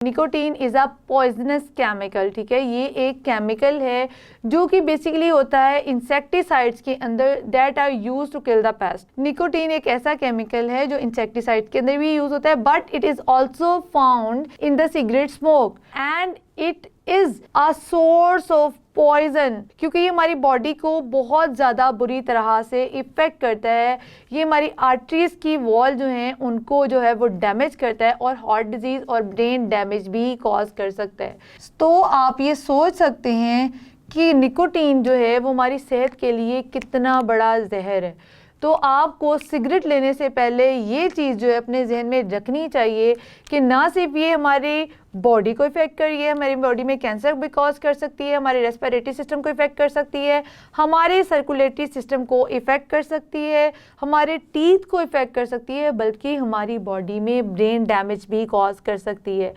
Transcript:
Nicotine is a poisonous chemical, ठीक है। ये एक केमिकल है जो कि बेसिकली होता है इंसेक्टिसाइड्स के अंदर that are use to kill the pest. Nicotine एक ऐसा केमिकल है जो इंसेक्टिसाइड के अंदर भी यूज होता है, but it is also found in the cigarette smoke and it is a source of poison, क्योंकि ये हमारी बॉडी को बहुत ज़्यादा बुरी तरह से इफ़ेक्ट करता है। ये हमारी आर्टरीज की वॉल जो हैं उनको जो है वो डैमेज करता है और हार्ट डिजीज़ और ब्रेन डैमेज भी कॉज कर सकता है। तो आप ये सोच सकते हैं कि निकोटीन जो है वो हमारी सेहत के लिए कितना बड़ा जहर है। तो आपको सिगरेट लेने से पहले ये चीज़ जो है अपने जहन में रखनी चाहिए कि ना सिर्फ ये हमारी बॉडी को इफ़ेक्ट कर रही है, हमारी बॉडी में कैंसर भी कॉज कर सकती है, हमारे रेस्पिरेटरी सिस्टम को इफ़ेक्ट कर सकती है, हमारे सर्कुलेटरी सिस्टम को इफ़ेक्ट कर सकती है, हमारे टीथ को इफ़ेक्ट कर सकती है, बल्कि हमारी बॉडी में ब्रेन डैमेज भी कॉज कर सकती है।